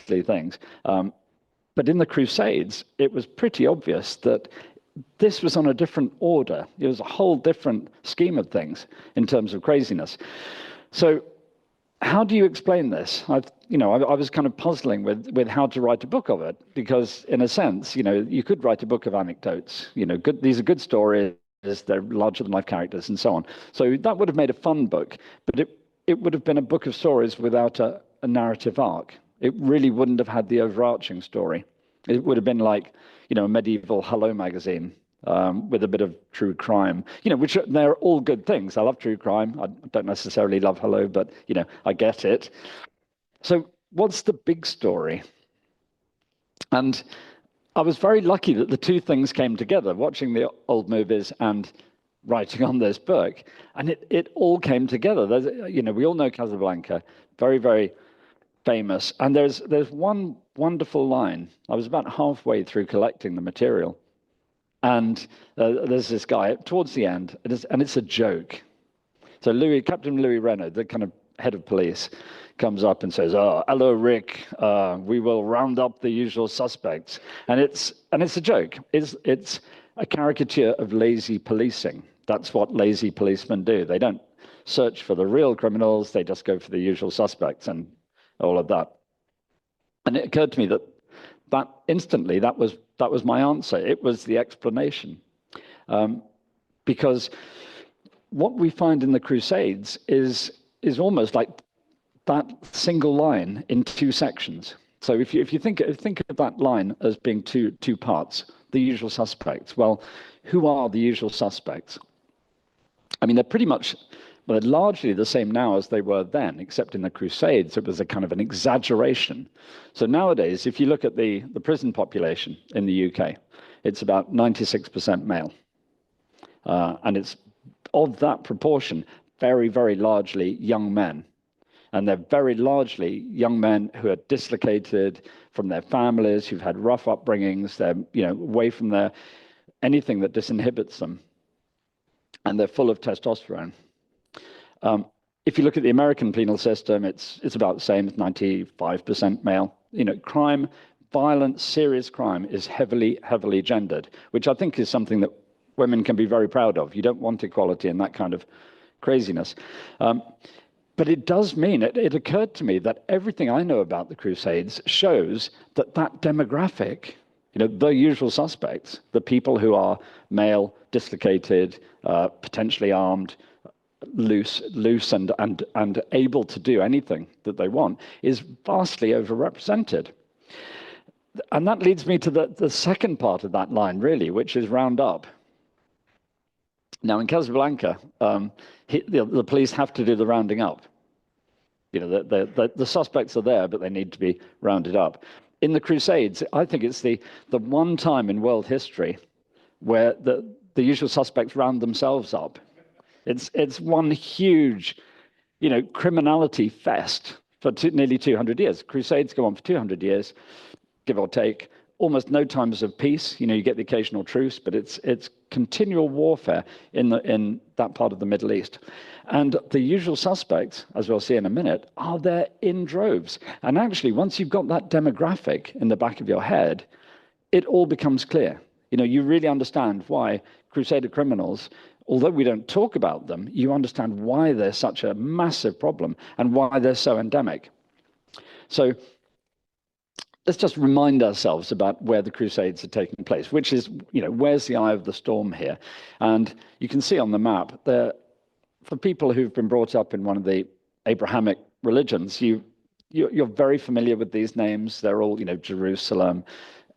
ghastly things. But in the Crusades, it was pretty obvious that this was on a different order. It was a whole different scheme of things in terms of craziness. So how do you explain this? I was kind of puzzling with how to write a book of it, because in a sense, you could write a book of anecdotes. These are good stories. They're larger than life characters and so on. So that would have made a fun book, but it would have been a book of stories without a narrative arc. It really wouldn't have had the overarching story. It would have been like, a medieval Hello magazine with a bit of true crime, which they're all good things. I love true crime. I don't necessarily love Hello, but, I get it. So what's the big story? And I was very lucky that the two things came together, watching the old movies and writing on this book. And it all came together. We all know Casablanca, very, very famous. And there's one wonderful line. I was about halfway through collecting the material. And there's this guy towards the end, and it's a joke. So Captain Louis Renaud, the kind of head of police, comes up and says, "Oh, hello, Rick. We will round up the usual suspects." And it's a joke. It's a caricature of lazy policing. That's what lazy policemen do. They don't search for the real criminals. They just go for the usual suspects and all of that. And it occurred to me that instantly that was my answer. It was the explanation, because what we find in the Crusades is almost like that single line in two sections. So if you think of that line as being two parts, the usual suspects. Well, who are the usual suspects? I mean, they're largely the same now as they were then, except in the Crusades, it was a kind of an exaggeration. So nowadays, if you look at the prison population in the UK, it's about 96% male. And it's of that proportion, very, very largely young men. And they're very largely young men who are dislocated from their families, who've had rough upbringings, they're away from anything that disinhibits them. And they're full of testosterone. If you look at the American penal system, it's about the same, it's 95% male. Crime, violent, serious crime is heavily, heavily gendered, which I think is something that women can be very proud of. You don't want equality in that kind of craziness. But it does mean, it occurred to me that everything I know about the Crusades shows that demographic, the usual suspects, the people who are male, dislocated, potentially armed, loose and able to do anything that they want, is vastly overrepresented. And that leads me to the second part of that line, really, which is round up. Now, in Casablanca, the police have to do the rounding up. The suspects are there, but they need to be rounded up. In the Crusades, I think it's the one time in world history where the usual suspects round themselves up. It's one huge, criminality fest for nearly 200 years. Crusades go on for 200 years, give or take. Almost no times of peace. You get the occasional truce, but it's continual warfare in that part of the Middle East. And the usual suspects, as we'll see in a minute, are there in droves. And actually, once you've got that demographic in the back of your head, it all becomes clear. You really understand why Crusader criminals, although we don't talk about them, you understand why they're such a massive problem and why they're so endemic. So let's just remind ourselves about where the Crusades are taking place, which is, where's the eye of the storm here? And you can see on the map, for people who've been brought up in one of the Abrahamic religions, you're very familiar with these names. They're all, Jerusalem,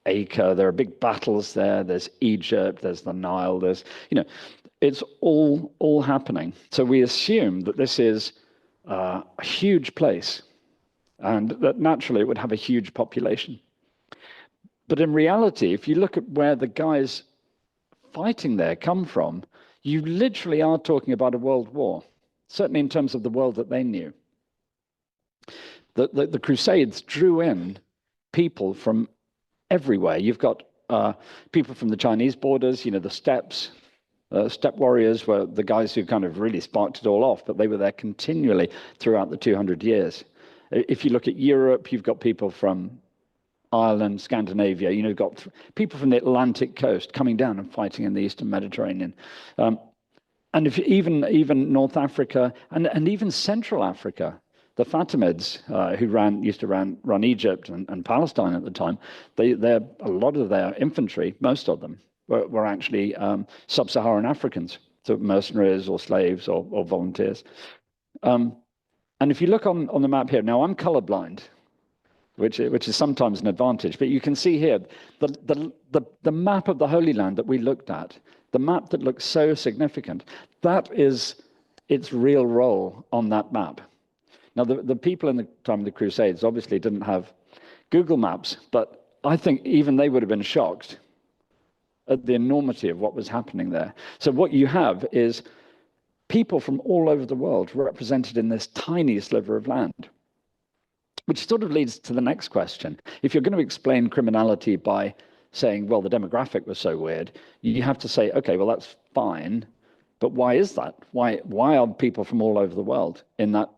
Acre, there are big battles there. There's Egypt, there's the Nile, it's all happening. So we assume that this is a huge place and that naturally it would have a huge population. But in reality, if you look at where the guys fighting there come from, you literally are talking about a world war, certainly in terms of the world that they knew. The Crusades drew in people from everywhere. You've got people from the Chinese borders, the steppes. Steppe warriors were the guys who kind of really sparked it all off, but they were there continually throughout the 200 years. If you look at Europe, you've got people from Ireland, Scandinavia, you've got people from the Atlantic coast coming down and fighting in the Eastern Mediterranean. And if even North Africa and even Central Africa, the Fatimids who used to run Egypt and Palestine at the time, a lot of their infantry, most of them, were actually sub-Saharan Africans, so mercenaries or slaves or volunteers. And if you look on the map here, now I'm colorblind, which is sometimes an advantage, but you can see here the map of the Holy Land that we looked at, the map that looks so significant, that is its real role on that map. Now, the people in the time of the Crusades obviously didn't have Google Maps, but I think even they would have been shocked at the enormity of what was happening there. So what you have is people from all over the world represented in this tiny sliver of land, which sort of leads to the next question. If you're going to explain criminality by saying, well, the demographic was so weird, you have to say, okay, well, that's fine, but why is that? Why are people from all over the world in that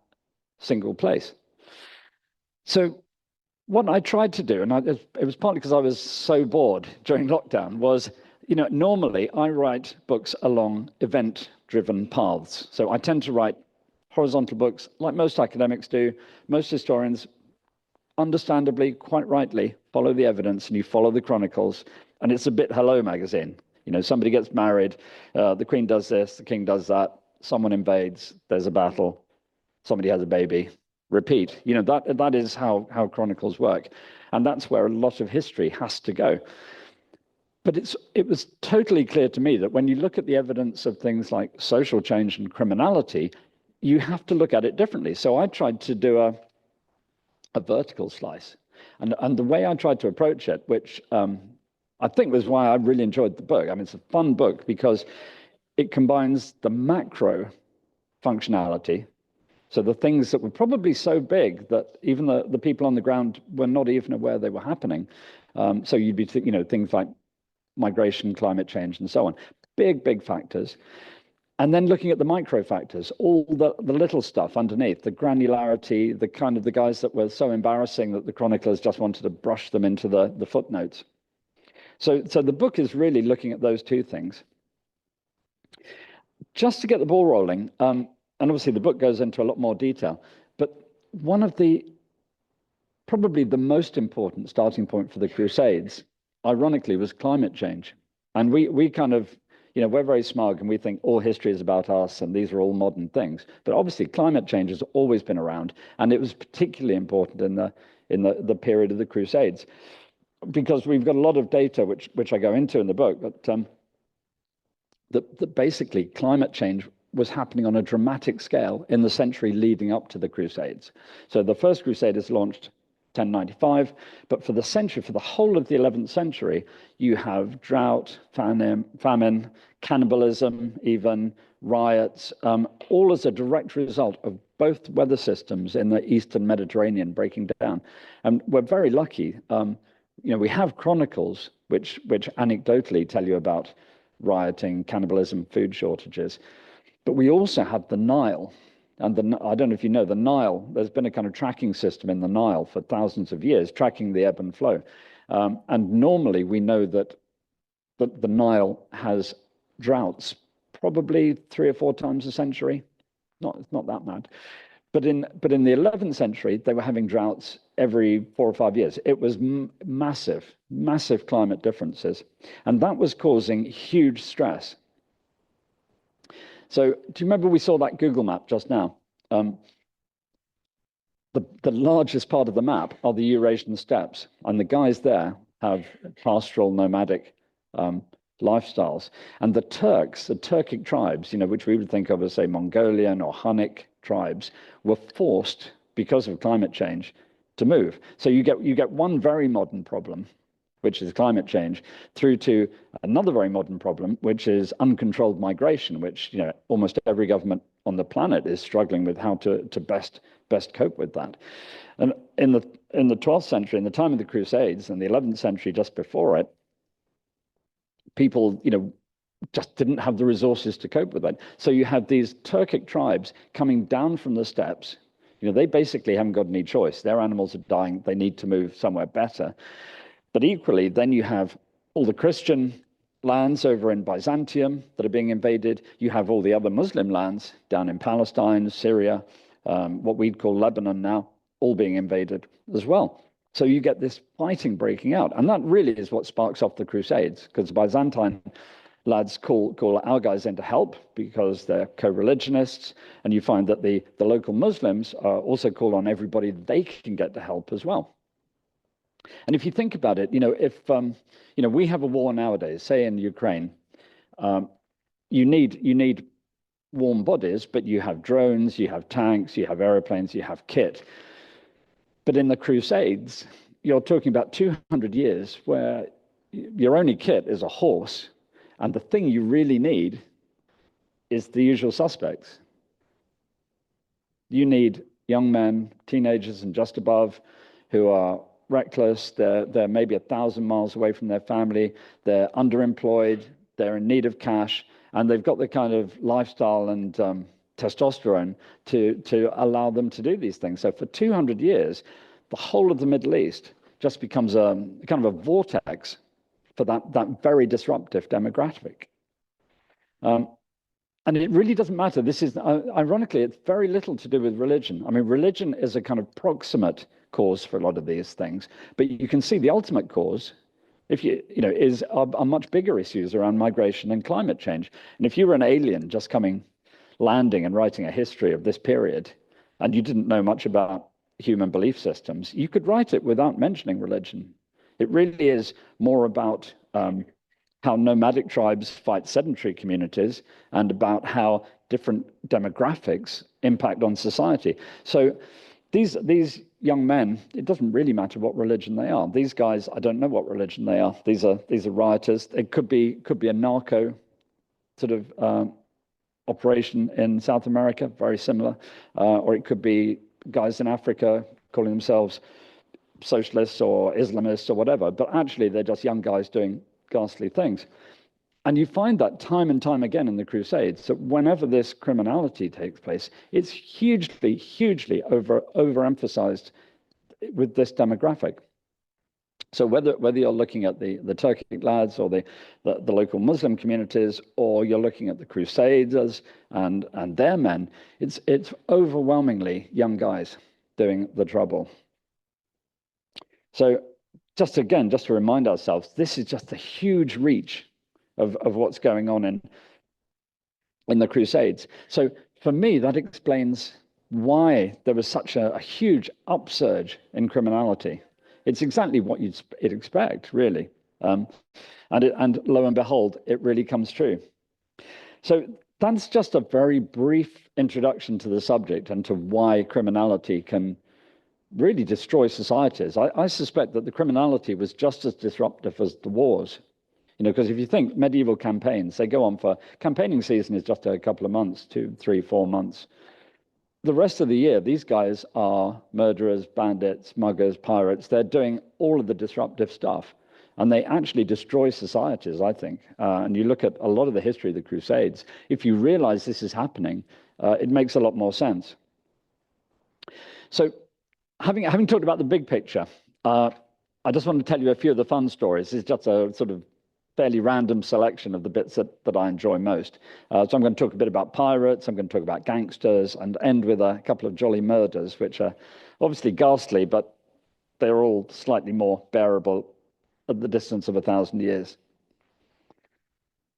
single place? So what I tried to do, and it was partly because I was so bored during lockdown, was, normally I write books along event-driven paths. So I tend to write horizontal books like most academics do. Most historians, understandably, quite rightly, follow the evidence and you follow the chronicles. And it's a bit Hello magazine. Somebody gets married, the queen does this, the king does that, someone invades, there's a battle, somebody has a baby, repeat. That is how chronicles work. And that's where a lot of history has to go. But it was totally clear to me that when you look at the evidence of things like social change and criminality, you have to look at it differently. So I tried to do a vertical slice. And the way I tried to approach it, which I think was why I really enjoyed the book. I mean, it's a fun book because it combines the macro functionality, so the things that were probably so big that even the people on the ground were not even aware they were happening. So you'd be, things like migration, climate change, and so on. Big factors. And then looking at the micro factors, all the little stuff underneath, the granularity, the guys that were so embarrassing that the chroniclers just wanted to brush them into the footnotes. So the book is really looking at those two things. Just to get the ball rolling, and obviously the book goes into a lot more detail, but one of probably the most important starting point for the Crusades, ironically, was climate change. And we kind of, we're very smug and we think all history is about us and these are all modern things. But obviously climate change has always been around, and it was particularly important in the period of the Crusades, because we've got a lot of data which I go into in the book, but that basically climate change was happening on a dramatic scale in the century leading up to the Crusades. So the first Crusade is launched 1095, but for the whole of the 11th century, you have drought, famine, cannibalism, even riots, all as a direct result of both weather systems in the Eastern Mediterranean breaking down. And we're very lucky. We have chronicles which anecdotally tell you about rioting, cannibalism, food shortages, but we also have the Nile. And I don't know if you know, the Nile, there's been a kind of tracking system in the Nile for thousands of years, tracking the ebb and flow. And normally we know that the Nile has droughts probably 3 or 4 times a century. It's not that bad. But in the 11th century, they were having droughts every 4 or 5 years. It was massive climate differences. And that was causing huge stress. So do you remember we saw that Google map just now? The largest part of the map are the Eurasian steppes, and the guys there have pastoral nomadic lifestyles. And the Turkic tribes, which we would think of as, say, Mongolian or Hunnic tribes, were forced, because of climate change, to move. So you get one very modern problem, which is climate change, through to another very modern problem, which is uncontrolled migration, which almost every government on the planet is struggling with how to best cope with that. And in the 12th century, in the time of the Crusades, and the 11th century just before it, people just didn't have the resources to cope with that. So you have these Turkic tribes coming down from the steppes, They basically haven't got any choice. Their animals are dying. They need to move somewhere better. But equally, then you have all the Christian lands over in Byzantium that are being invaded. You have all the other Muslim lands down in Palestine, Syria, what we'd call Lebanon now, all being invaded as well. So you get this fighting breaking out. And that really is what sparks off the Crusades, because the Byzantine lads call our guys in to help because they're co-religionists. And you find that the local Muslims also call on everybody they can get to help as well. And if you think about it, if we have a war nowadays, say in Ukraine, you need warm bodies, but you have drones, you have tanks, you have airplanes, you have kit. But in the Crusades, you're talking about 200 years where your only kit is a horse, and the thing you really need is the usual suspects. You need young men, teenagers and just above, who are reckless. They're maybe 1,000 miles away from their family. They're underemployed. They're in need of cash, and they've got the kind of lifestyle and testosterone to allow them to do these things. So for 200 years, the whole of the Middle East just becomes a kind of a vortex for that very disruptive demographic. And it really doesn't matter. This is, ironically, it's very little to do with religion. I mean, religion is a kind of proximate cause for a lot of these things, but you can see the ultimate cause, are much bigger issues around migration and climate change. And if you were an alien just landing and writing a history of this period, and you didn't know much about human belief systems, you could write it without mentioning religion. It really is more about how nomadic tribes fight sedentary communities and about how different demographics impact on society. So these young men, it doesn't really matter what religion they are. These guys, I don't know what religion they are. These are rioters. It could be a narco sort of operation in South America, very similar, or it could be guys in Africa calling themselves socialists or Islamists or whatever, but actually they're just young guys doing ghastly things. And you find that time and time again in the Crusades, that whenever this criminality takes place, it's hugely overemphasized with this demographic. So whether you're looking at the Turkic lads or the local Muslim communities, or you're looking at the Crusaders and their men, it's overwhelmingly young guys doing the trouble. So just to remind ourselves, this is just a huge reach of what's going on in the Crusades. So for me, that explains why there was such a huge upsurge in criminality. It's exactly what you'd expect, really. And lo and behold, it really comes true. So that's just a very brief introduction to the subject and to why criminality can really destroy societies. I suspect that the criminality was just as disruptive as the wars. Because if you think medieval campaigns, they go on campaigning season is just a couple of months, 2, 3, 4 months. The rest of the year, these guys are murderers, bandits, muggers, pirates. They're doing all of the disruptive stuff. And they actually destroy societies, I think. And you look at a lot of the history of the Crusades, if you realize this is happening, it makes a lot more sense. So having talked about the big picture, I just want to tell you a few of the fun stories. It's just a sort of fairly random selection of the bits that I enjoy most. So I'm going to talk a bit about pirates, I'm going to talk about gangsters, and end with a couple of jolly murders, which are obviously ghastly, but they're all slightly more bearable at the distance of 1,000 years.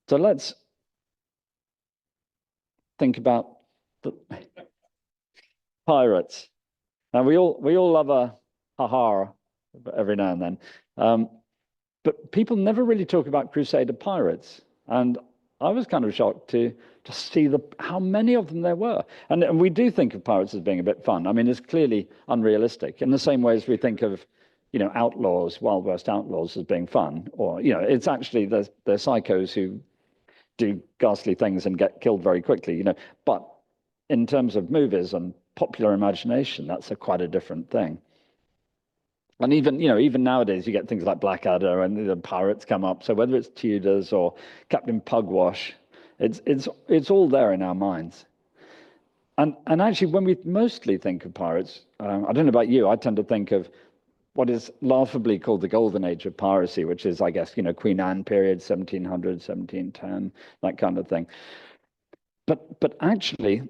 So let's think about the pirates. Now we all love a ha-ha every now and then. But people never really talk about Crusader pirates. And I was kind of shocked to see how many of them there were. And we do think of pirates as being a bit fun. I mean, it's clearly unrealistic in the same way as we think of, outlaws, Wild West outlaws as being fun. Or, it's actually, they're psychos who do ghastly things and get killed very quickly, But in terms of movies and popular imagination, that's quite a different thing. And even nowadays, you get things like Blackadder and the pirates come up. So whether it's Tudors or Captain Pugwash, it's all there in our minds. And actually, when we mostly think of pirates, I don't know about you, I tend to think of what is laughably called the golden age of piracy, which is, I guess, Queen Anne period, 1700, 1710, that kind of thing. But actually,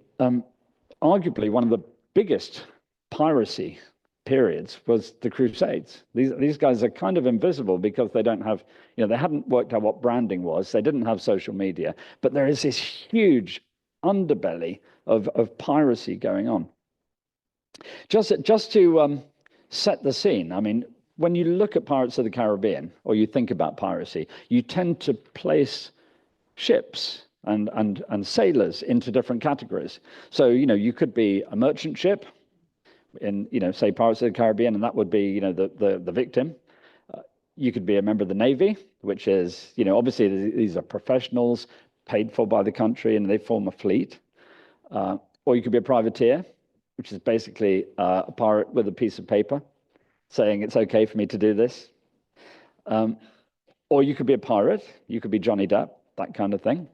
arguably one of the biggest piracy periods was the Crusades. These guys are kind of invisible because they don't have, they hadn't worked out what branding was. They didn't have social media, but there is this huge underbelly of piracy going on. Just to set the scene, I mean, when you look at Pirates of the Caribbean or you think about piracy, you tend to place ships and sailors into different categories. So, you could be a merchant ship in, say, Pirates of the Caribbean, and that would be, the victim. You could be a member of the Navy, which is, obviously these are professionals paid for by the country and they form a fleet. Or you could be a privateer, which is basically a pirate with a piece of paper saying it's okay for me to do this. Or you could be a pirate. You could be Johnny Depp, that kind of thing.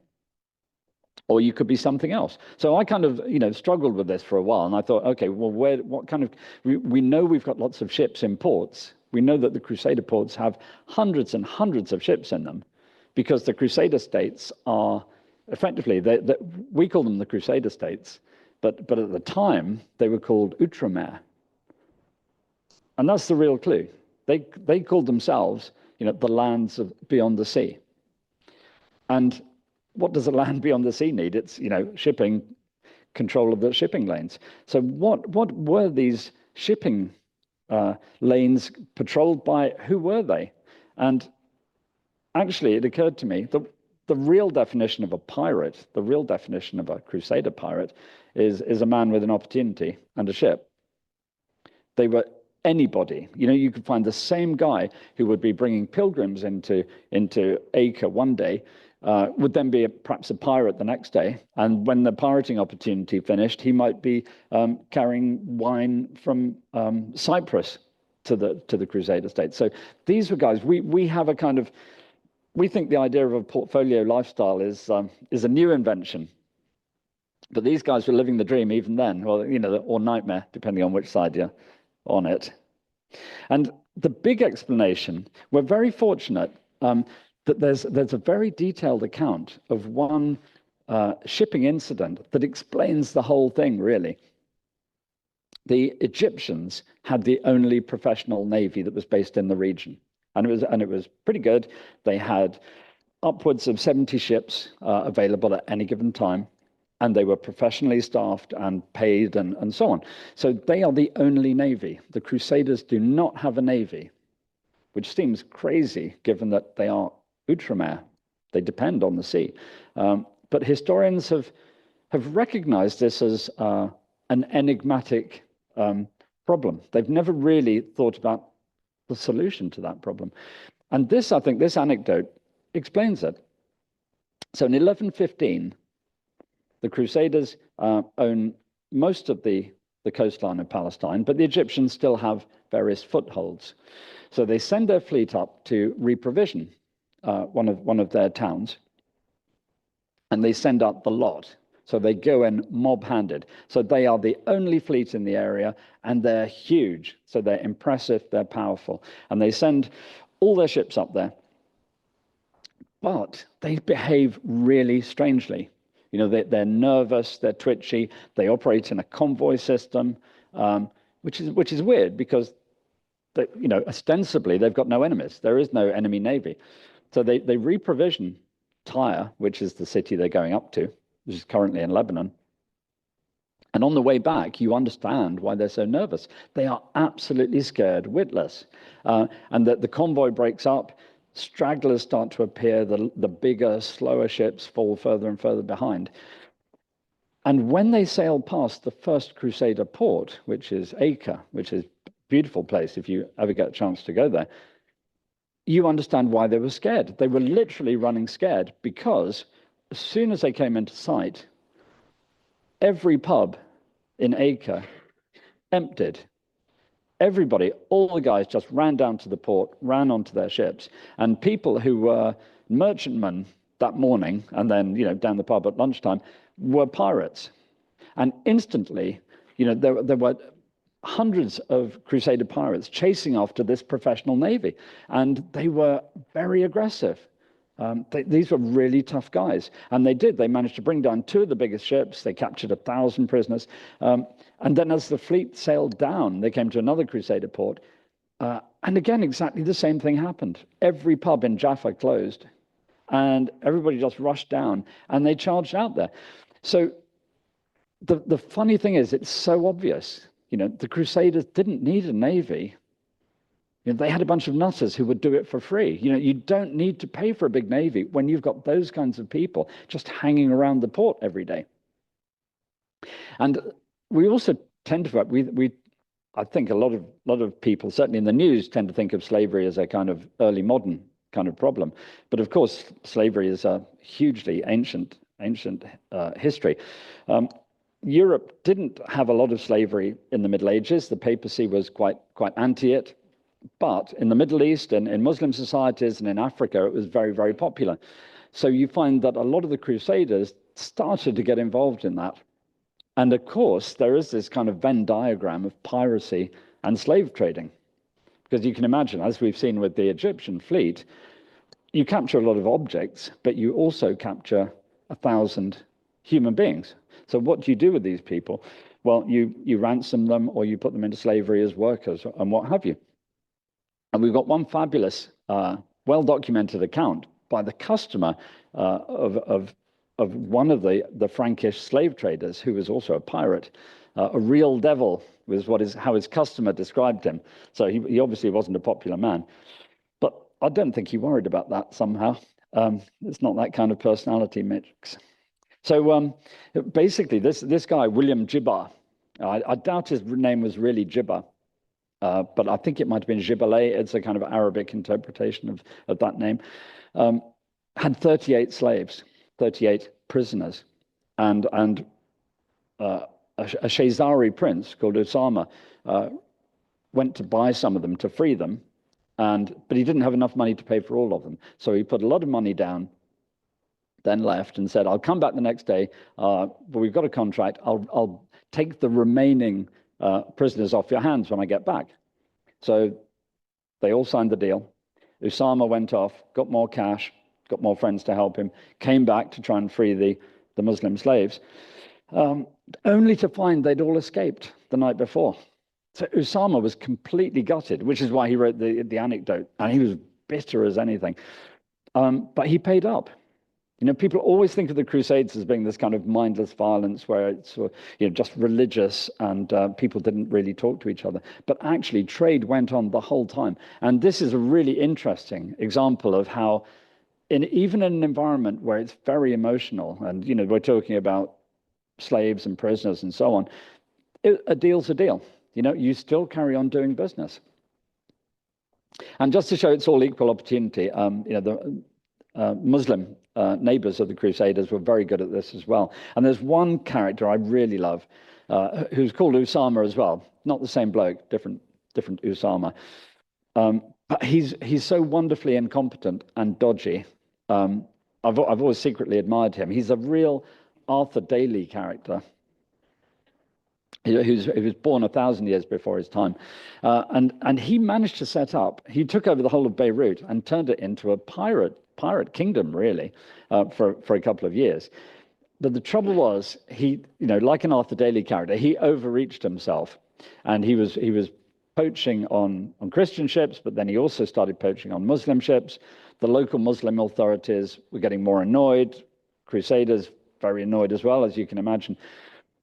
Or you could be something else. So I kind of, struggled with this for a while. And I thought, okay, well, what kind of, we know we've got lots of ships in ports. We know that the Crusader ports have hundreds and hundreds of ships in them because the Crusader states are effectively, we call them the Crusader states, but at the time they were called Outremer. And that's the real clue. They called themselves, the lands of beyond the sea. And what does a land beyond the sea need? It's, shipping, control of the shipping lanes. So what were these shipping lanes patrolled by? Who were they? And actually, it occurred to me that the real definition of a pirate, the real definition of a Crusader pirate, is a man with an opportunity and a ship. They were anybody. You could find the same guy who would be bringing pilgrims into Acre one day, would then be perhaps a pirate the next day. And when the pirating opportunity finished, he might be carrying wine from Cyprus to the Crusader states. So these were guys, we have a kind of, we think the idea of a portfolio lifestyle is a new invention. But these guys were living the dream even then, or nightmare, depending on which side you're on it. And the big explanation, we're very fortunate that there's a very detailed account of one shipping incident that explains the whole thing, really. The Egyptians had the only professional navy that was based in the region. And it was pretty good. They had upwards of 70 ships available at any given time, and they were professionally staffed and paid and so on. So they are the only navy. The Crusaders do not have a navy, which seems crazy given that they are Outremer. They depend on the sea. But historians have recognized this as an enigmatic problem. They've never really thought about the solution to that problem. And this, I think, this anecdote explains it. So in 1115, the Crusaders own most of the coastline of Palestine, but the Egyptians still have various footholds. So they send their fleet up to reprovision one of their towns, and they send out the lot. So they go in mob-handed. So they are the only fleet in the area, and they're huge. So they're impressive, they're powerful. And they send all their ships up there. But they behave really strangely. They're nervous, they're twitchy, they operate in a convoy system, which is weird because, ostensibly they've got no enemies. There is no enemy navy. So they reprovision Tyre, which is the city they're going up to, which is currently in Lebanon. And on the way back, you understand why they're so nervous. They are absolutely scared witless. And that the convoy breaks up, stragglers start to appear, the bigger, slower ships fall further and further behind. And when they sail past the first Crusader port, which is Acre, which is a beautiful place if you ever get a chance to go there, you understand why they were scared. They were literally running scared because as soon as they came into sight, every pub in Acre emptied. Everybody, all the guys just ran down to the port, ran onto their ships, and people who were merchantmen that morning and then, down the pub at lunchtime were pirates. And instantly, there were hundreds of Crusader pirates chasing after this professional navy, and they were very aggressive. These were really tough guys, and they managed to bring down 2 of the biggest ships. They captured 1,000 prisoners, and then as the fleet sailed down, they came to another Crusader port, and again exactly the same thing happened. Every pub in Jaffa closed, and everybody just rushed down, and they charged out there. So the funny thing is, it's so obvious. The Crusaders didn't need a navy. They had a bunch of nutters who would do it for free. You don't need to pay for a big navy when you've got those kinds of people just hanging around the port every day. And we also tend to, I think a lot of people, certainly in the news, tend to think of slavery as a kind of early modern kind of problem. But of course, slavery is a hugely ancient history. Europe didn't have a lot of slavery in the Middle Ages. The papacy was quite anti it. But in the Middle East and in Muslim societies and in Africa, it was very, very popular. So you find that a lot of the Crusaders started to get involved in that. And of course, there is this kind of Venn diagram of piracy and slave trading. Because you can imagine, as we've seen with the Egyptian fleet, you capture a lot of objects, but you also capture 1,000 human beings. So what do you do with these people? Well, you ransom them, or you put them into slavery as workers and what have you. And we've got one fabulous, well-documented account by the customer of one of the Frankish slave traders, who was also a pirate. A real devil was how his customer described him. So he obviously wasn't a popular man. But I don't think he worried about that somehow. It's not that kind of personality mix. So basically, this guy, William Jibbar, I doubt his name was really Jibbar. But I think it might have been Gibelé. It's a kind of Arabic interpretation of that name. Had 38 slaves, 38 prisoners, and a Shazari prince called Osama went to buy some of them to free them, but he didn't have enough money to pay for all of them. So he put a lot of money down, then left and said, "I'll come back the next day, but we've got a contract. I'll take the remaining prisoners off your hands when I get back." So they all signed the deal. Osama went off, got more cash, got more friends to help him, came back to try and free the Muslim slaves, only to find they'd all escaped the night before. So Osama was completely gutted, which is why he wrote the anecdote, and he was bitter as anything. But he paid up. People always think of the Crusades as being this kind of mindless violence where it's just religious and people didn't really talk to each other. But actually, trade went on the whole time. And this is a really interesting example of how, even in an environment where it's very emotional, and we're talking about slaves and prisoners and so on, a deal's a deal. You still carry on doing business. And just to show it's all equal opportunity, the Muslim neighbors of the Crusaders were very good at this as well. And there's one character I really love, who's called Usama as well. Not the same bloke, different Usama. But he's so wonderfully incompetent and dodgy. I've always secretly admired him. He's a real Arthur Daly character, who was born 1,000 years before his time. And he managed to he took over the whole of Beirut and turned it into a pirate kingdom, really, for a couple of years. But the trouble was, he, like an Arthur Daly character, he overreached himself, and he was poaching on Christian ships, but then he also started poaching on Muslim ships. The local Muslim authorities were getting more annoyed. Crusaders very annoyed as well, as you can imagine.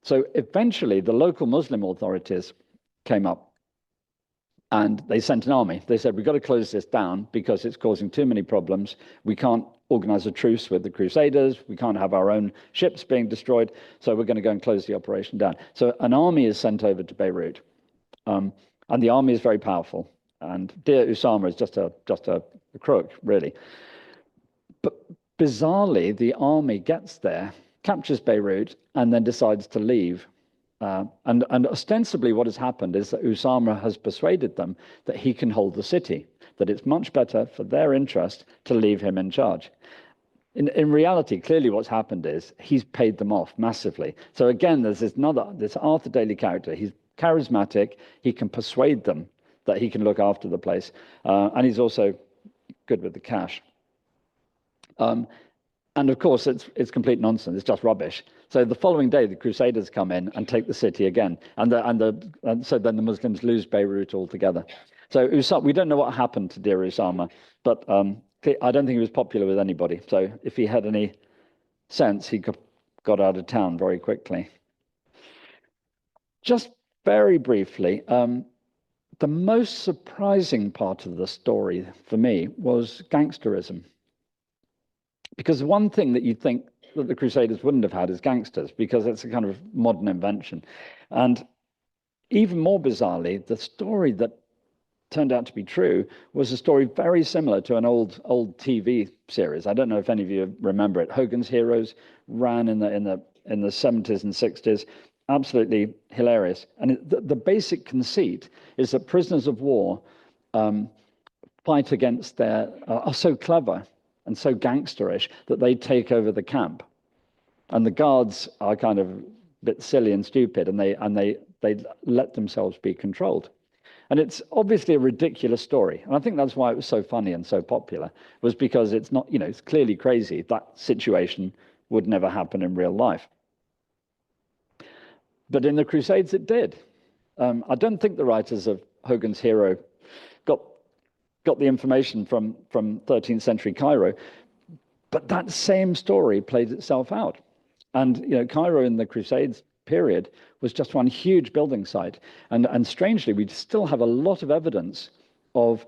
So eventually, the local Muslim authorities came up and they sent an army. They said, "We've got to close this down because it's causing too many problems. We can't organize a truce with the Crusaders. We can't have our own ships being destroyed. So we're going to go and close the operation down." So an army is sent over to Beirut. And the army is very powerful. And dear Usama is just a crook, really. But bizarrely, the army gets there, captures Beirut, and then decides to leave. And ostensibly what has happened is that Usama has persuaded them that he can hold the city, that it's much better for their interest to leave him in charge. In reality, clearly what's happened is he's paid them off massively. So again, there's this Arthur Daly character. He's charismatic. He can persuade them that he can look after the place. And he's also good with the cash. And of course, it's complete nonsense. It's just rubbish. So the following day, the Crusaders come in and take the city again, and so then the Muslims lose Beirut altogether. So we don't know what happened to dear Usama, but I don't think he was popular with anybody. So if he had any sense, he got out of town very quickly. Just very briefly, the most surprising part of the story for me was gangsterism. Because one thing that you'd think that the Crusaders wouldn't have had is gangsters, because it's a kind of modern invention. And even more bizarrely, the story that turned out to be true was a story very similar to an old TV series. I don't know if any of you remember it. Hogan's Heroes ran in the 70s and 60s. Absolutely hilarious. And the basic conceit is that prisoners of war fight against are so clever and so gangsterish that they take over the camp, and the guards are kind of a bit silly and stupid, and they let themselves be controlled. And it's obviously a ridiculous story, and I think that's why it was so funny and so popular, was because it's not, it's clearly crazy. That situation would never happen in real life, but in the Crusades it did. I don't think the writers of Hogan's Hero got the information from 13th century Cairo, but that same story played itself out. And Cairo in the Crusades period was just one huge building site, and strangely, we still have a lot of evidence of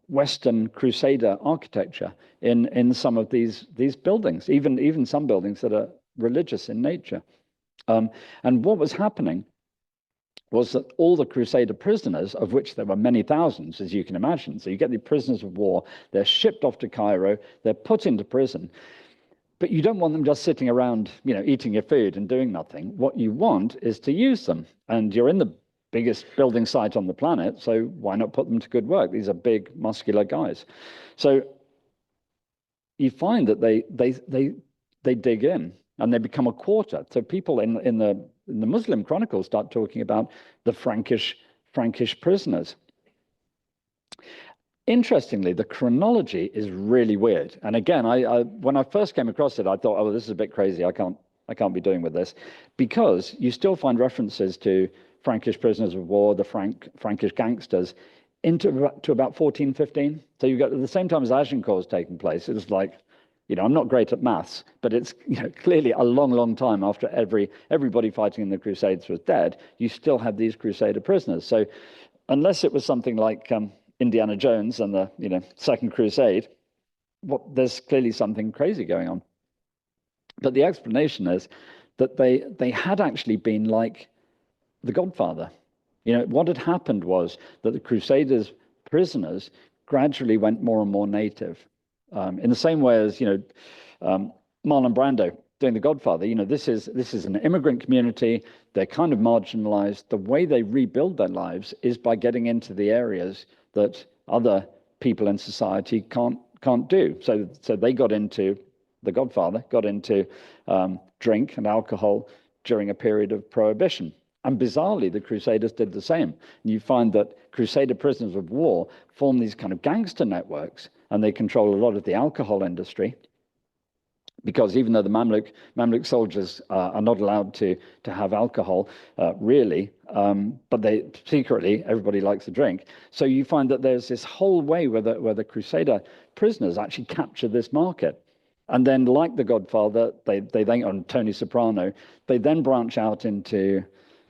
Western Crusader architecture in some of these buildings, even some buildings that are religious in nature. And what was happening was that all the Crusader prisoners, of which there were many thousands, as you can imagine. So you get the prisoners of war, they're shipped off to Cairo, they're put into prison, but you don't want them just sitting around, eating your food and doing nothing. What you want is to use them. And you're in the biggest building site on the planet, so why not put them to good work? These are big, muscular guys. So you find that they dig in and they become a quarter. So people in the Muslim Chronicles start talking about the Frankish prisoners. Interestingly, the chronology is really weird. And again, I when I first came across it, I thought, oh, this is a bit crazy. I can't be doing with this, because you still find references to Frankish prisoners of war, the Frankish gangsters, to about 1415. So you got at the same time as Agincourt is taking place. It was like, I'm not great at maths, but it's clearly a long time after everybody fighting in the Crusades was dead. You still had these Crusader prisoners. So unless it was something like Indiana Jones and the Second Crusade, there's clearly something crazy going on. But the explanation is that they had actually been like the Godfather. What had happened was that the Crusaders' prisoners gradually went more and more native. In the same way as Marlon Brando doing The Godfather, this is an immigrant community. They're kind of marginalized. The way they rebuild their lives is by getting into the areas that other people in society can't do. So they got into The Godfather, got into drink and alcohol during a period of prohibition. And bizarrely, the Crusaders did the same. And you find that Crusader prisoners of war form these kind of gangster networks, and they control a lot of the alcohol industry, because even though the Mamluk soldiers are not allowed to have alcohol, really, but they secretly, everybody likes to drink. So you find that there's this whole way where the Crusader prisoners actually capture this market. And then, like The Godfather, they then, on Tony Soprano, they then branch out into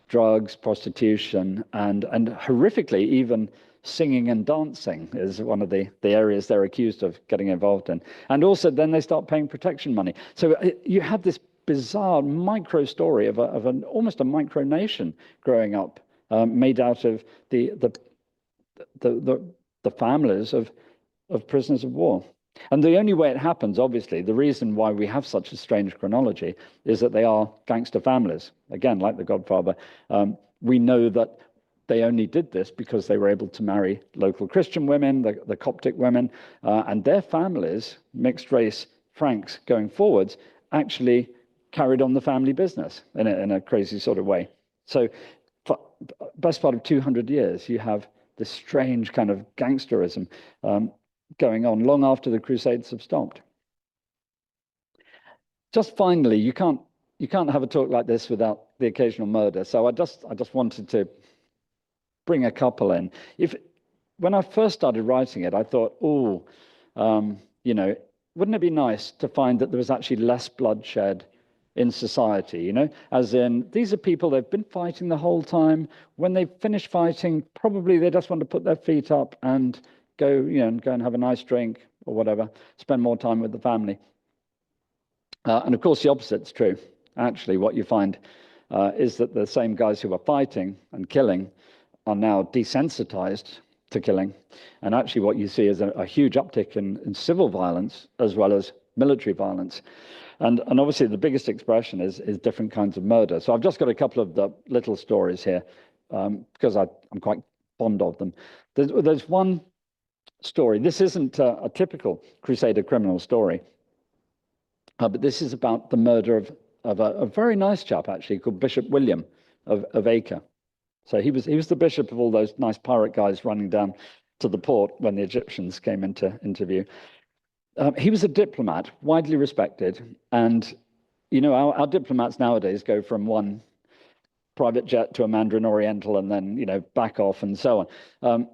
drugs, prostitution, and horrifically, even singing and dancing is one of the areas they're accused of getting involved in. And also then they start paying protection money. So you have this bizarre micro story of almost a micronation growing up, made out of the families of prisoners of war. And the only way it happens, obviously, the reason why we have such a strange chronology is that they are gangster families. Again, like The Godfather, we know that they only did this because they were able to marry local Christian women, the Coptic women, and their families, mixed race Franks going forwards actually carried on the family business in a crazy sort of way. So for best part of 200 years, you have this strange kind of gangsterism going on long after the Crusades have stopped. Just finally, you can't have a talk like this without the occasional murder. So I just wanted to bring a couple in. When I first started writing it, I thought, you know, wouldn't it be nice to find that there was actually less bloodshed in society, you know, as in these are people, they've been fighting the whole time. When they finish fighting, probably they just want to put their feet up and go, you know, and go and have a nice drink or whatever, spend more time with the family. And of course, the opposite's true. Actually, what you find is that the same guys who are fighting and killing are now desensitized to killing. And actually what you see is a huge uptick in civil violence as well as military violence. And obviously the biggest expression is different kinds of murder. So I've just got a couple of the little stories here because I'm quite fond of them. There's one story. This isn't a typical Crusader criminal story, but this is about the murder of a very nice chap actually called Bishop William of Acre. So he was the bishop of all those nice pirate guys running down to the port when the Egyptians came into view. He was a diplomat, widely respected, and you know our diplomats nowadays go from one private jet to a Mandarin Oriental and then you know back off and so on.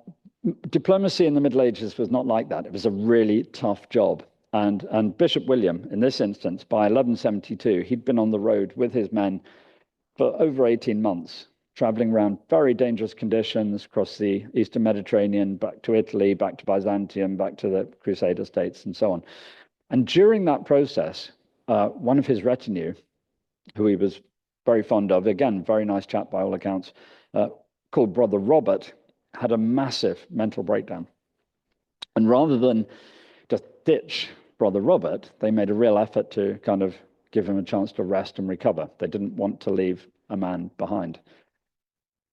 Diplomacy in the Middle Ages was not like that. It was a really tough job. And Bishop William, in this instance, by 1172, he'd been on the road with his men for over 18 months. Traveling around very dangerous conditions across the Eastern Mediterranean, back to Italy, back to Byzantium, back to the Crusader states, and so on. And during that process, one of his retinue, who he was very fond of, again, very nice chap by all accounts, called Brother Robert, had a massive mental breakdown. And rather than just ditch Brother Robert, they made a real effort to kind of give him a chance to rest and recover. They didn't want to leave a man behind.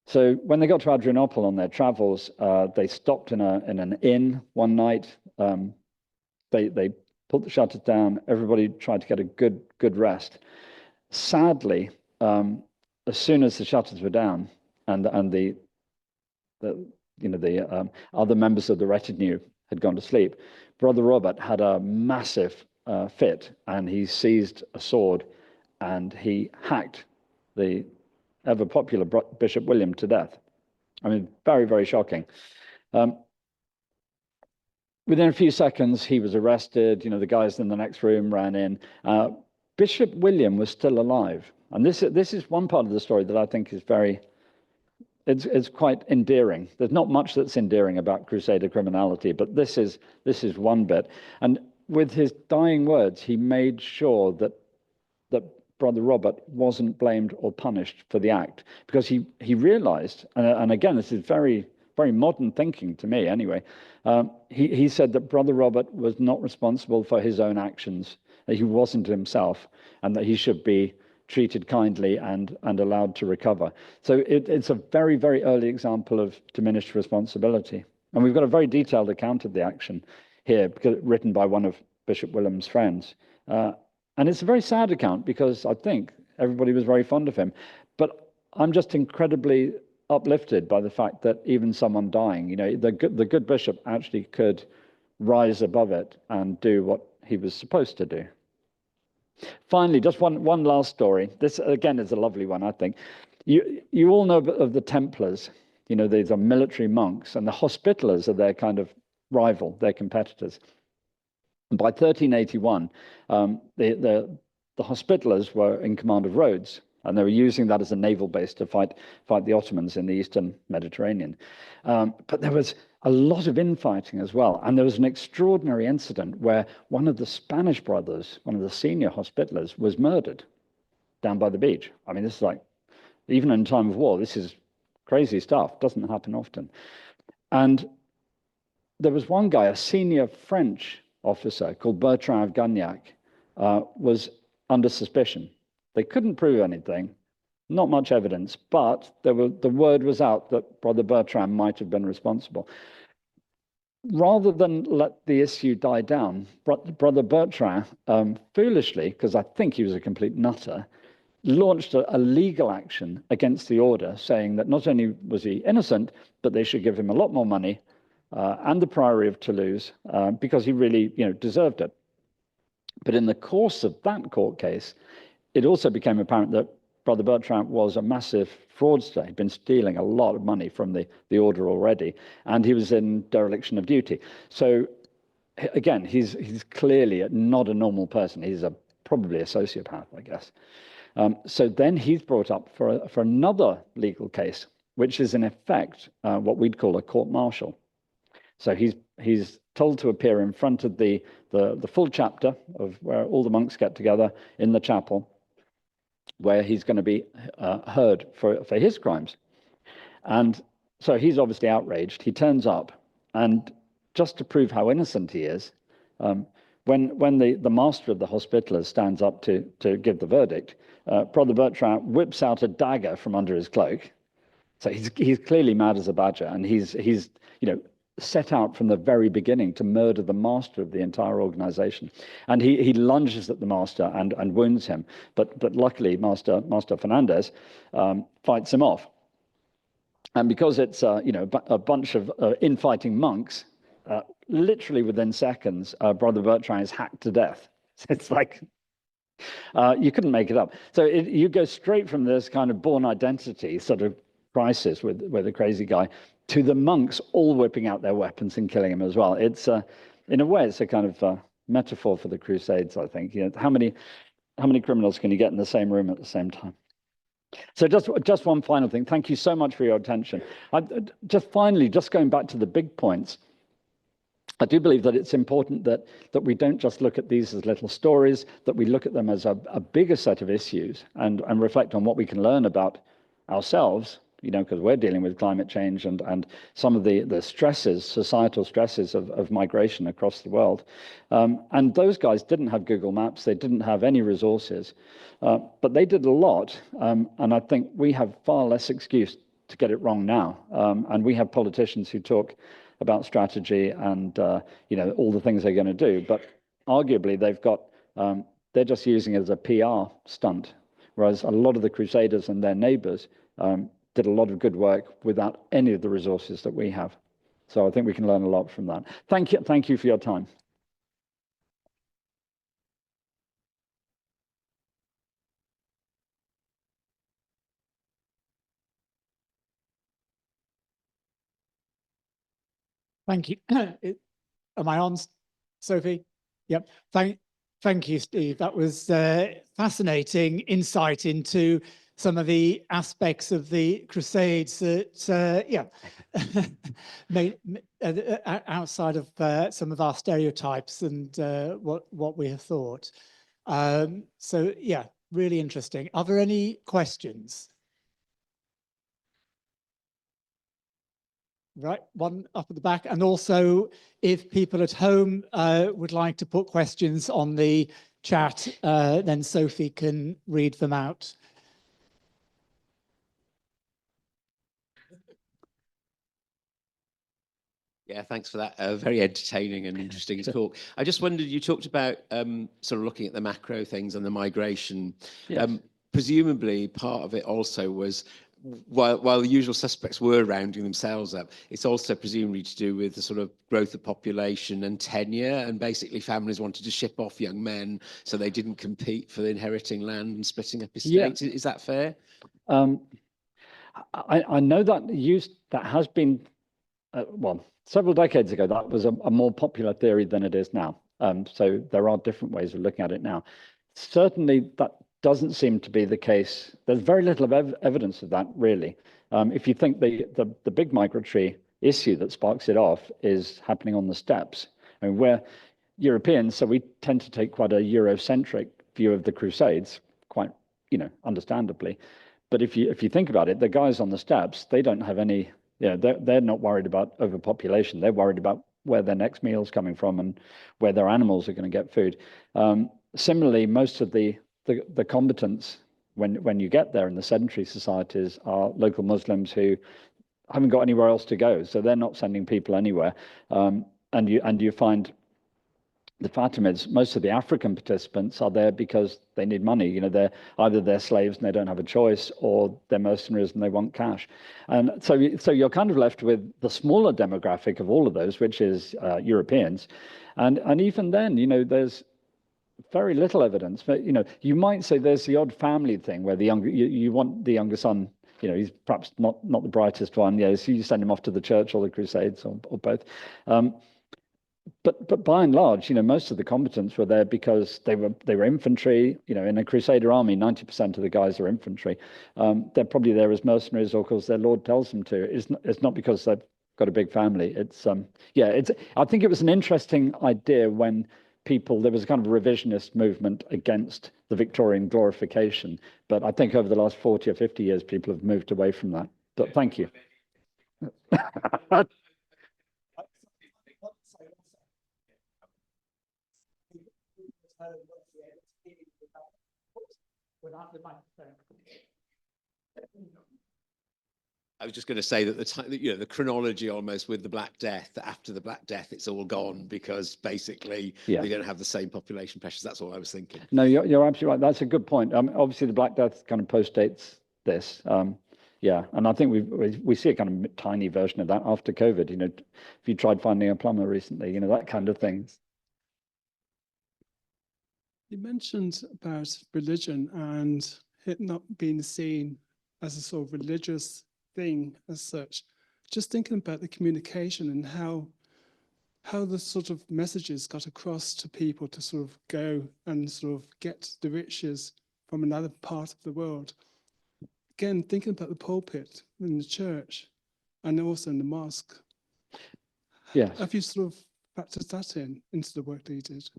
So when they got to Adrianople on their travels, they stopped in an inn one night. They pulled the shutters down. Everybody tried to get a good rest. Sadly, as soon as the shutters were down and the other members of the retinue had gone to sleep, Brother Robert had a massive fit, and he seized a sword and he hacked the ever popular Bishop William to death. I mean, very, very shocking. Within a few seconds, he was arrested. You know, the guys in the next room ran in. Bishop William was still alive. And this is one part of the story that I think is it's quite endearing. There's not much that's endearing about Crusader criminality, but this is one bit. And with his dying words, he made sure that Brother Robert wasn't blamed or punished for the act, because he realized, and again, this is very, very modern thinking to me anyway, he said that Brother Robert was not responsible for his own actions, that he wasn't himself, and that he should be treated kindly and allowed to recover. So it's a very, very early example of diminished responsibility. And we've got a very detailed account of the action here, written by one of Bishop William's friends. And it's a very sad account because I think everybody was very fond of him. But I'm just incredibly uplifted by the fact that even someone dying, you know, the good bishop actually could rise above it and do what he was supposed to do. Finally, just one last story. This, again, is a lovely one, I think. You all know of the Templars. You know, these are military monks, and the Hospitallers are their kind of rival, their competitors. And by 1381, the Hospitallers were in command of Rhodes, and they were using that as a naval base to fight the Ottomans in the Eastern Mediterranean. But there was a lot of infighting as well, and there was an extraordinary incident where one of the Spanish brothers, one of the senior Hospitallers, was murdered down by the beach. I mean, this is like, even in time of war, this is crazy stuff. Doesn't happen often. And there was one guy, a senior French officer called Bertrand of Gagnac, was under suspicion. They couldn't prove anything, not much evidence, but the word was out that Brother Bertrand might have been responsible. rather than let the issue die down, Brother Bertrand, foolishly, because I think he was a complete nutter, launched a legal action against the order, saying that not only was he innocent, but they should give him a lot more money and the Priory of Toulouse because he really, deserved it. But in the course of that court case, it also became apparent that Brother Bertrand was a massive fraudster. He'd been stealing a lot of money from the order already, and he was in dereliction of duty. So again, he's clearly not a normal person. He's probably a sociopath, I guess. So then he's brought up for another legal case, which is in effect what we'd call a court-martial. So he's told to appear in front of the full chapter of where all the monks get together in the chapel, where he's going to be heard for his crimes. And so he's obviously outraged. He turns up, and just to prove how innocent he is, when the master of the Hospitallers stands up to give the verdict, Brother Bertrand whips out a dagger from under his cloak. So he's clearly mad as a badger, and he's set out from the very beginning to murder the master of the entire organization. And he lunges at the master and wounds him. But luckily, Master Fernandez fights him off. And because it's a bunch of infighting monks, literally within seconds, Brother Bertrand is hacked to death. It's like you couldn't make it up. So you go straight from this kind of born identity sort of crisis with the crazy guy to the monks all whipping out their weapons and killing him as well. It's in a way, it's a kind of metaphor for the Crusades, I think. How many criminals can you get in the same room at the same time? So just one final thing. Thank you so much for your attention. Just going back to the big points, I do believe that it's important that we don't just look at these as little stories, that we look at them as a bigger set of issues and reflect on what we can learn about ourselves, because we're dealing with climate change and some of the stresses, societal stresses of migration across the world. And those guys didn't have Google Maps. They didn't have any resources, but they did a lot. And I think we have far less excuse to get it wrong now. And we have politicians who talk about strategy and all the things they're going to do. But arguably, they're just using it as a PR stunt, whereas a lot of the Crusaders and their neighbors did a lot of good work without any of the resources that we have. So I think we can learn a lot from that. Thank you for your time. Thank you. Am I on, Sophie? Yep. Thank you, Steve. That was fascinating insight into some of the aspects of the Crusades that, outside of some of our stereotypes and what we have thought. So, yeah, really interesting. Are there any questions? Right, one up at the back. And also, if people at home would like to put questions on the chat, then Sophie can read them out. Yeah, thanks for that. Very entertaining and interesting talk. I just wondered, you talked about sort of looking at the macro things and the migration. Yes. Presumably, part of it also was, while the usual suspects were rounding themselves up, it's also presumably to do with the sort of growth of population and tenure, and basically families wanted to ship off young men so they didn't compete for inheriting land and splitting up estates. Yeah. Is that fair? I know that has been, several decades ago, that was a more popular theory than it is now. So there are different ways of looking at it now. Certainly, that doesn't seem to be the case. There's very little evidence of that, really. If you think the big migratory issue that sparks it off is happening on the steppes, I mean, we're Europeans, so we tend to take quite a Eurocentric view of the Crusades, quite, understandably. But if you think about it, the guys on the steppes, they don't have any. They're not worried about overpopulation. They're worried about where their next meal's coming from and where their animals are going to get food. Similarly, most of the combatants, when you get there in the sedentary societies, are local Muslims who haven't got anywhere else to go, so they're not sending people anywhere. and you find the Fatimids, most of the African participants are there because they need money. You know, they're slaves and they don't have a choice, or they're mercenaries and they want cash. And so you're kind of left with the smaller demographic of all of those, which is Europeans. And even then, you know, there's very little evidence. But, you know, you might say there's the odd family thing where the younger, you want the younger son, you know, he's perhaps not the brightest one. Yeah, so you send him off to the church or the crusades or both. But by and large, you know, most of the combatants were there because they were infantry. You know, in a Crusader army, 90% of the guys are infantry. They're probably there as mercenaries or because their lord tells them to. It's not because they've got a big family. It's I think it was an interesting idea when there was a kind of revisionist movement against the Victorian glorification. But I think over the last 40 or 50 years, people have moved away from that. But thank you. I was just going to say that the chronology almost with the Black Death, after the Black Death, it's all gone because basically they don't have the same population pressures. That's all I was thinking. No, you're absolutely right. That's a good point. Obviously, the Black Death kind of postdates this. And I think we see a kind of tiny version of that after COVID. You know, if you tried finding a plumber recently, you know, that kind of thing. You mentioned about religion and it not being seen as a sort of religious thing as such. Just thinking about the communication and how the sort of messages got across to people to sort of go and sort of get the riches from another part of the world. Again, thinking about the pulpit in the church and also in the mosque. Yes. Have you sort of factored that into the work that you did?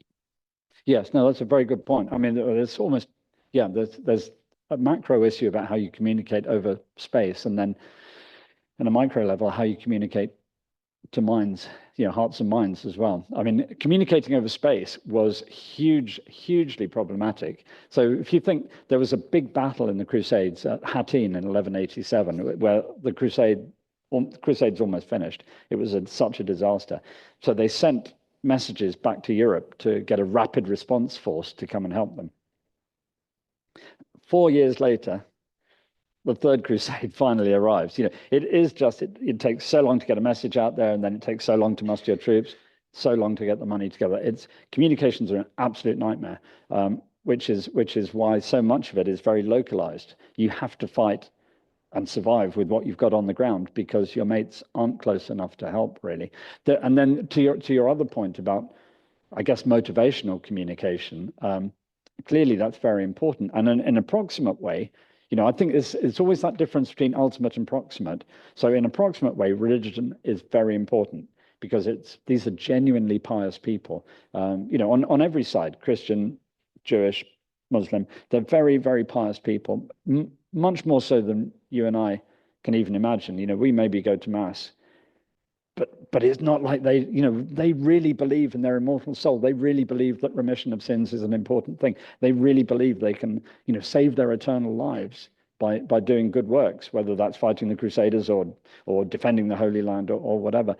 Yes, no, that's a very good point. I mean, there's almost, there's a macro issue about how you communicate over space, and then on a micro level, how you communicate to minds, you know, hearts and minds as well. I mean, communicating over space was hugely problematic. So if you think there was a big battle in the Crusades at Hattin in 1187, where the Crusades almost finished. It was such a disaster. So they sent messages back to Europe to get a rapid response force to come and help them. 4 years later, the Third Crusade finally arrives. You know, it takes so long to get a message out there, and then it takes so long to muster your troops, so long to get the money together. Communications are an absolute nightmare, which is why so much of it is very localized. You have to fight and survive with what you've got on the ground because your mates aren't close enough to help, really. And then to your other point about, I guess, motivational communication, clearly that's very important. And in an approximate way, you know, I think it's always that difference between ultimate and proximate. So in a proximate way, religion is very important because these are genuinely pious people. You know, on every side, Christian, Jewish, Muslim, they're very, very pious people, much more so than you and I can even imagine. You know, we maybe go to mass, but it's not like they really believe in their immortal soul. They really believe that remission of sins is an important thing. They really believe they can, you know, save their eternal lives by doing good works, whether that's fighting the Crusaders or defending the Holy Land or whatever.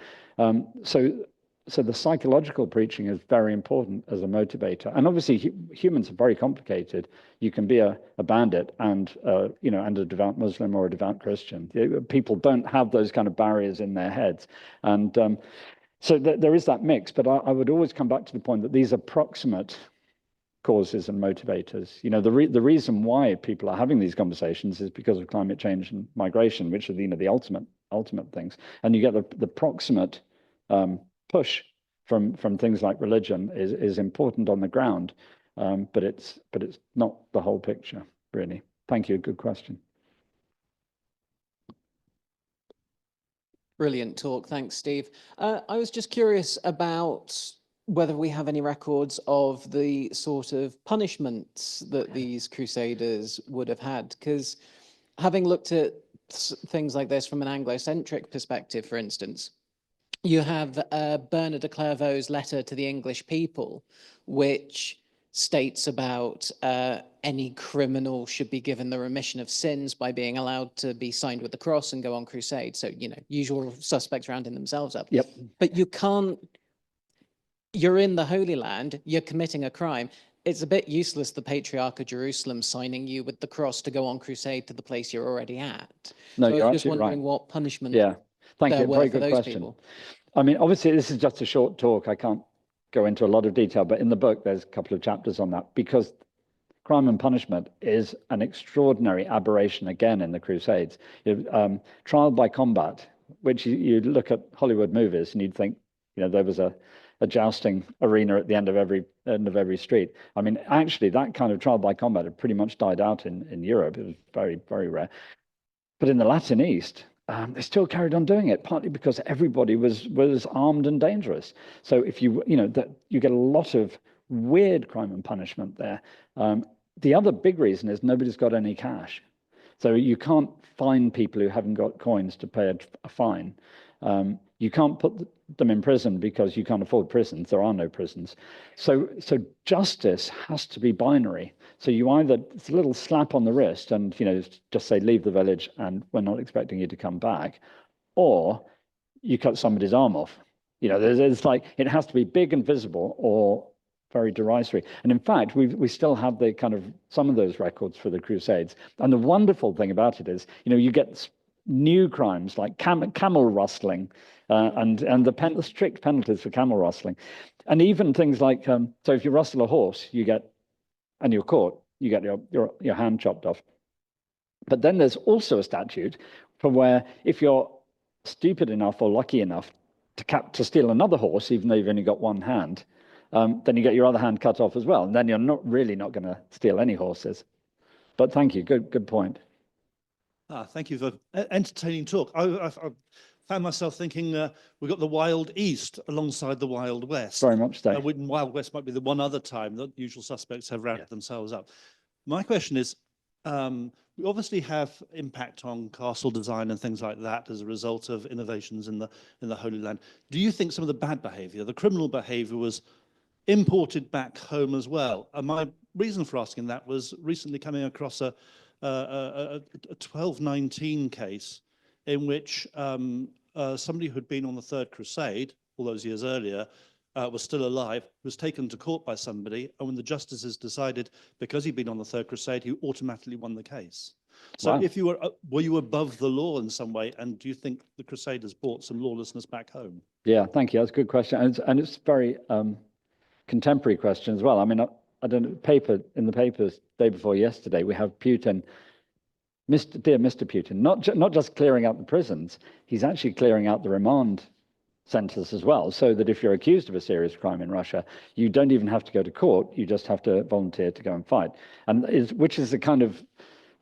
So the psychological preaching is very important as a motivator. And obviously humans are very complicated. You can be a bandit and a devout Muslim or a devout Christian. People don't have those kind of barriers in their heads. And so there is that mix. But I would always come back to the point that these are proximate causes and motivators. You know, the reason why people are having these conversations is because of climate change and migration, which are the ultimate things. And you get the proximate push from things like religion is important on the ground, but it's not the whole picture, really. Thank you. Good question. Brilliant talk. Thanks, Steve. I was just curious about whether we have any records of the sort of punishments that these crusaders would have had, because having looked at things like this from an Anglo-centric perspective, for instance, you have Bernard de Clairvaux's letter to the English people, which states about any criminal should be given the remission of sins by being allowed to be signed with the cross and go on crusade. So, you know, usual suspects rounding themselves up. Yep. But you can't you're in the Holy Land, you're committing a crime. It's a bit useless, the Patriarch of Jerusalem signing you with the cross to go on crusade to the place you're already at. No, So I you're was just absolutely wondering right. what punishment Yeah, thank there you. were Very for good those question. people. I mean, obviously, this is just a short talk. I can't go into a lot of detail, but in the book, there's a couple of chapters on that, because crime and punishment is an extraordinary aberration again in the Crusades. Trial by combat, which you look at Hollywood movies and you'd think, there was a jousting arena at the end of every street. I mean, actually, that kind of trial by combat had pretty much died out in Europe. It was very, very rare. But in the Latin East, they still carried on doing it, partly because everybody was armed and dangerous. So if you get a lot of weird crime and punishment there. The other big reason is nobody's got any cash. So you can't fine people who haven't got coins to pay a fine. You can't put them in prison because you can't afford prisons. There are no prisons. So justice has to be binary. So you either, it's a little slap on the wrist and, just say, leave the village and we're not expecting you to come back, or you cut somebody's arm off. There's like, it has to be big and visible or very derisory. And in fact, we still have the kind of some of those records for the Crusades. And the wonderful thing about it is, you get new crimes like camel rustling, and the strict penalties for camel rustling, and even things like so if you rustle a horse, and you're caught, you get your hand chopped off. But then there's also a statute for where if you're stupid enough or lucky enough to steal another horse, even though you've only got one hand, then you get your other hand cut off as well, and then you're not going to steal any horses. But thank you, good point. Thank you for entertaining talk. I found myself thinking we've got the Wild East alongside the Wild West. Very much so. Wild West might be the one other time that usual suspects have rounded themselves up. My question is, we obviously have impact on castle design and things like that as a result of innovations in the Holy Land. Do you think some of the bad behavior, the criminal behavior, was imported back home as well? And my reason for asking that was recently coming across a 1219 case in which somebody who'd been on the Third Crusade all those years earlier was still alive, was taken to court by somebody, and when the justices decided, because he'd been on the Third Crusade, he automatically won the case. So Wow. if you were you above the law in some way, and do you think the Crusaders brought some lawlessness back home? Yeah, thank you. That's a good question, and it's very contemporary question as well. I mean, I don't know, in the papers day before yesterday, we have Putin, dear Mr. Putin, not just clearing out the prisons, he's actually clearing out the remand centers as well, so that if you're accused of a serious crime in Russia, you don't even have to go to court, you just have to volunteer to go and fight, which is the kind of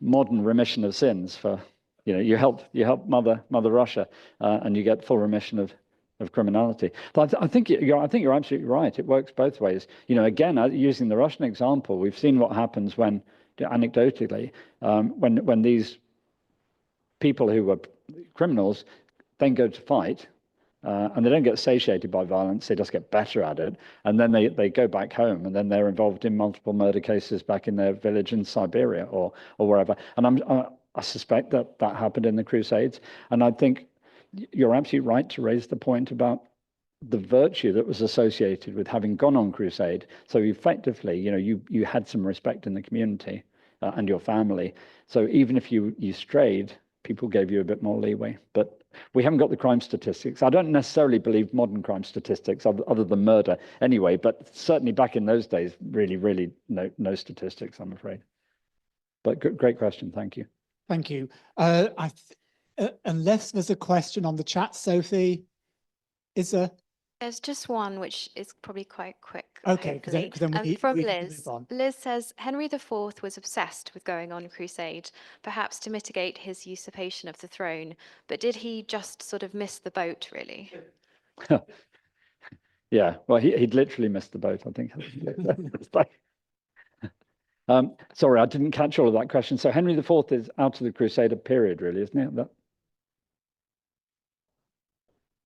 modern remission of sins for, you help mother Russia, and you get full remission of criminality. But I think you're absolutely right. It works both ways. Again, using the Russian example, we've seen what happens when, anecdotally, when these people who were criminals then go to fight, and they don't get satiated by violence, they just get better at it, and then they go back home, and then they're involved in multiple murder cases back in their village in Siberia or wherever. And I suspect that happened in the Crusades, and I think you're absolutely right to raise the point about the virtue that was associated with having gone on crusade. So effectively, you had some respect in the community and your family. So even if you strayed, people gave you a bit more leeway. But we haven't got the crime statistics. I don't necessarily believe modern crime statistics other than murder anyway, but certainly back in those days, really no statistics, I'm afraid. But great question. Thank you. Thank you. Unless there's a question on the chat, Sophie, is there? There's just one, which is probably quite quick. Okay, because then we From need to Liz. move on. Liz says, Henry IV was obsessed with going on crusade, perhaps to mitigate his usurpation of the throne. But did he just sort of miss the boat, really? Yeah, well, he'd literally missed the boat, I think. Sorry, I didn't catch all of that question. So Henry IV is out of the Crusader period, really, isn't it?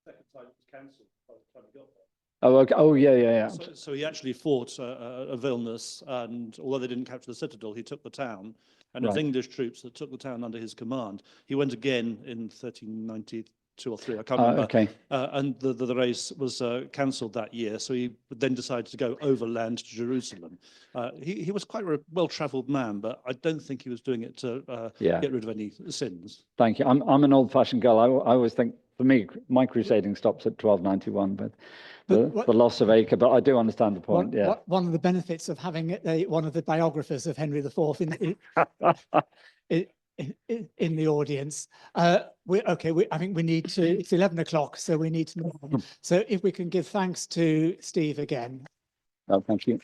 Second time it was cancelled by the time he got there. Oh, okay. Oh, yeah. So he actually fought Vilnius, and although they didn't capture the citadel, he took the town, and it was Right. English troops that took the town under his command. He went again in 1392 2 or 3, I can't remember. Okay. And the race was cancelled that year, so he then decided to go overland to Jerusalem. He was quite a well-travelled man, but I don't think he was doing it to get rid of any sins. Thank you. I'm an old-fashioned girl. I always think, for me, my crusading stops at 1291, but the loss of Acre. But I do understand the point. One of the benefits of having one of the biographers of Henry IV in the audience. I think we need to. It's 11 o'clock, so we need to move on. So if we can give thanks to Steve again. Well, thank you.